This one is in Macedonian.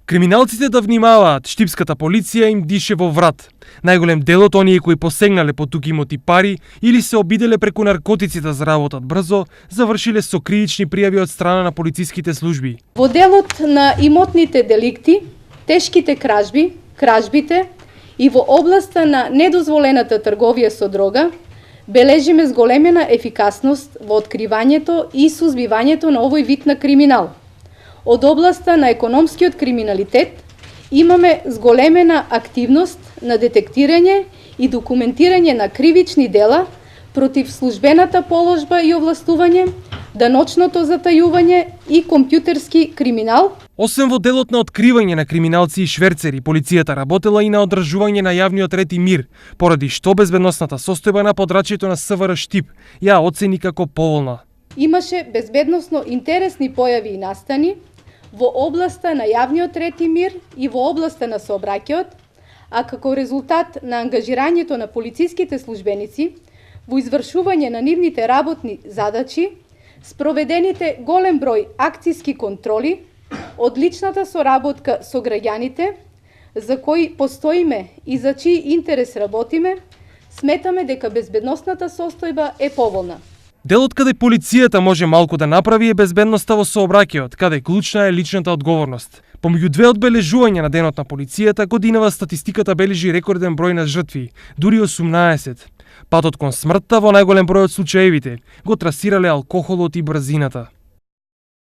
Криминалците да внимаваат, штипската полиција им дише во врат. Најголем дел од оние кои посегнале по туки имоти пари или се обиделе преку наркотици да заработат брзо, завршиле со кривични пријави од страна на полициските служби. Во делот на имотните деликти, тешките кражби, кражбите и во областа на недозволената трговија со дрога, бележиме зголемена ефикасност во откривањето и сузбивањето на овој вид на криминал. Од областа на економскиот криминалитет имаме зголемена активност на детектирање и документирање на кривични дела против службената положба и овластување, даночното затајување и компјутерски криминал. Освен во делот на откривање на криминалци и шверцери, полицијата работела и на одржување на јавниот ред и мир, поради што безбедносната состојба на подрачјето на СВР Штип ја оцени како поволна. Имаше безбедносно интересни појави и настани во областа на јавниот ред и мир и во областа на сообраќајот, а како резултат на ангажирањето на полициските службеници во извршување на нивните работни задачи, спроведените голем број акцијски контроли, одличната соработка со граѓаните, за кои постоиме и за чиј интерес работиме, сметаме дека безбедносната состојба е поволна. Делот каде полицијата може малку да направи е безбедноста во сообраќајот, каде клучна е личната одговорност. Помеѓу две одбележувања на денот на полицијата, годинава статистиката бележи рекорден број на жртви, дури 18. Патот кон смртта во најголем број од случаевите го трасирале алкохолот и брзината.